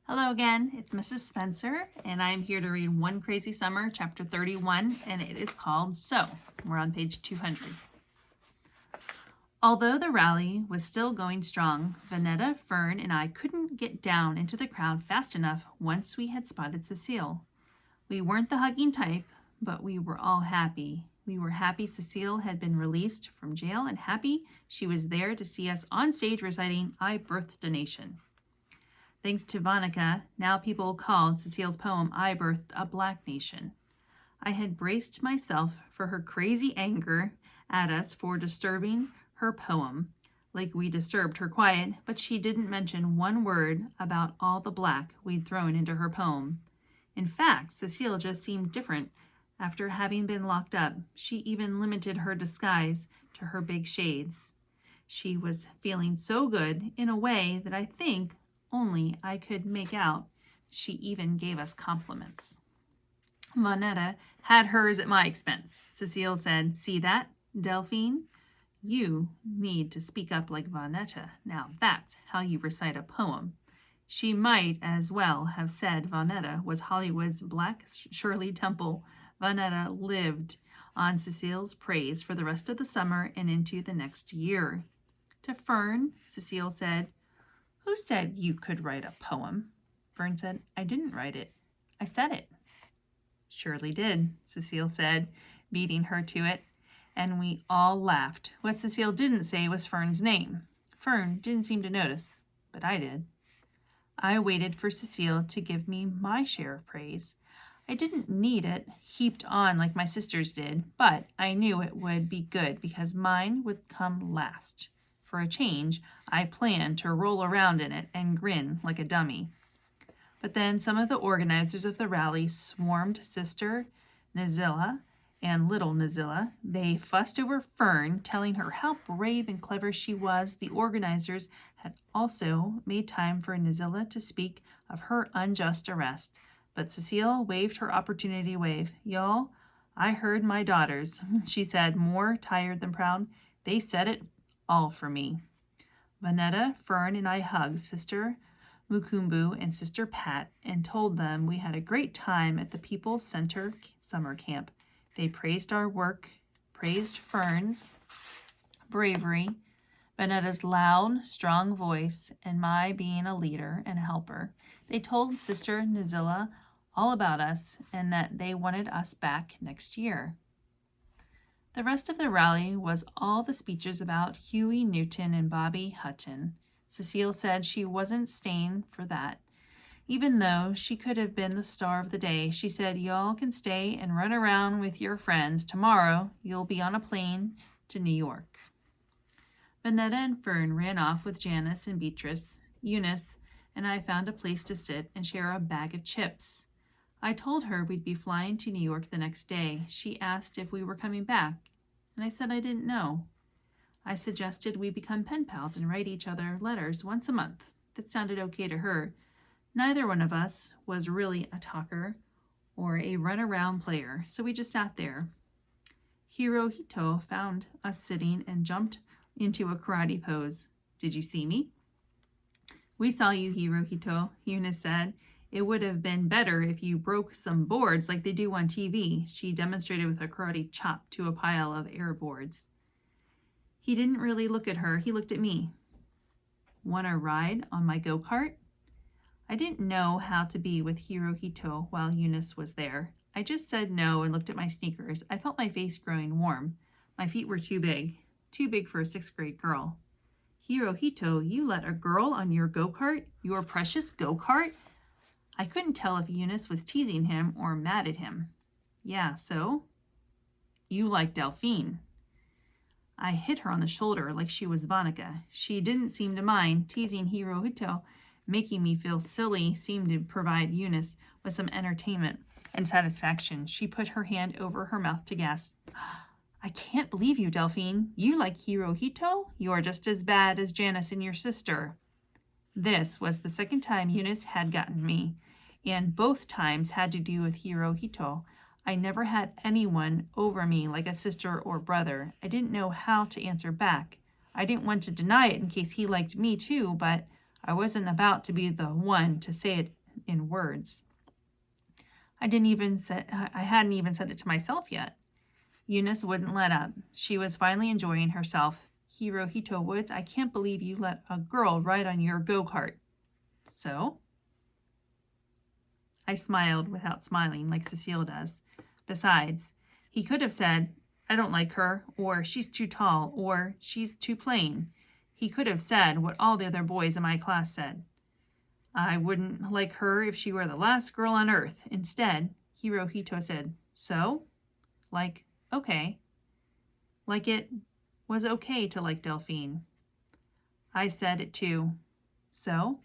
Hello again, it's Mrs. Spencer, and I'm here to read One Crazy Summer, chapter 31, and it is called So. We're on page 200. Although the rally was still going strong, Vanetta, Fern, and I couldn't get down into the crowd fast enough once we had spotted Cecile. We weren't the hugging type, but we were all happy. We were happy Cecile had been released from jail and happy she was there to see us on stage reciting I Birthed a Nation. Thanks to Vonica, now people called Cecile's poem I Birthed a Black Nation. I had braced myself for her crazy anger at us for disturbing her poem, like we disturbed her quiet, but she didn't mention one word about all the black we'd thrown into her poem. In fact, Cecile just seemed different after having been locked up. She even limited her disguise to her big shades. She was feeling so good in a way that I think only I could make out. She even gave us compliments. Vonetta had hers at my expense. Cecile said, "See that, Delphine? You need to speak up like Vonetta. Now that's how you recite a poem." She might as well have said Vonetta was Hollywood's Black Shirley Temple. Vonetta lived on Cecile's praise for the rest of the summer and into the next year. To Fern, Cecile said, "Who said you could write a poem?" Fern said, "I didn't write it. I said it." "Surely did," Cecile said, beating her to it, and we all laughed. What Cecile didn't say was Fern's name. Fern didn't seem to notice, but I did. I waited for Cecile to give me my share of praise. I didn't need it heaped on like my sisters did, but I knew it would be good because mine would come last. For a change, I planned to roll around in it and grin like a dummy. But then some of the organizers of the rally swarmed Sister Nazilla and Little Nazilla. They fussed over Fern, telling her how brave and clever she was. The organizers had also made time for Nazilla to speak of her unjust arrest. But Cecile waved her opportunity away. "Y'all, I heard my daughters," she said, more tired than proud. "They said it all for me." Vonetta, Fern, and I hugged Sister Mukumbu and Sister Pat and told them we had a great time at the People's Center summer camp. They praised our work, praised Fern's bravery, Vonetta's loud, strong voice, and my being a leader and a helper. They told Sister Nazilla all about us and that they wanted us back next year. The rest of the rally was all the speeches about Huey Newton and Bobby Hutton. Cecile said she wasn't staying for that. Even though she could have been the star of the day, she said, "Y'all can stay and run around with your friends. Tomorrow, you'll be on a plane to New York." Vonetta and Fern ran off with Janice and Beatrice. Eunice and I found a place to sit and share a bag of chips. I told her we'd be flying to New York the next day. She asked if we were coming back, and I said I didn't know. I suggested we become pen pals and write each other letters once a month. That sounded okay to her. Neither one of us was really a talker or a run-around player, so we just sat there. Hirohito found us sitting and jumped into a karate pose. "Did you see me?" "We saw you, Hirohito," Eunice said. "It would have been better if you broke some boards like they do on TV." She demonstrated with a karate chop to a pile of air boards. He didn't really look at her. He looked at me. "Want to ride on my go-kart?" I didn't know how to be with Hirohito while Eunice was there. I just said no and looked at my sneakers. I felt my face growing warm. My feet were too big for a 6th grade girl. "Hirohito, you let a girl on your go-kart? Your precious go-kart?" I couldn't tell if Eunice was teasing him or mad at him. "Yeah, so?" "You like Delphine." I hit her on the shoulder like she was Vonica. She didn't seem to mind. Teasing Hirohito, making me feel silly, seemed to provide Eunice with some entertainment and satisfaction. She put her hand over her mouth to gasp. "I can't believe you, Delphine. You like Hirohito? You're just as bad as Janice and your sister." This was the second time Eunice had gotten me, and both times had to do with Hirohito. I never had anyone over me like a sister or brother. I didn't know how to answer back. I didn't want to deny it in case he liked me too, but I wasn't about to be the one to say it in words. I hadn't even said it to myself yet. Eunice wouldn't let up. She was finally enjoying herself. Hirohito Woods, I can't believe you let a girl ride on your go-kart. So? I smiled without smiling like Cecile does. Besides, he could have said, I don't like her, or she's too tall, or she's too plain. He could have said what all the other boys in my class said. I wouldn't like her if she were the last girl on earth. Instead, Hirohito said, so? Like, okay. Like it was okay to like Delphine. I said it too. So?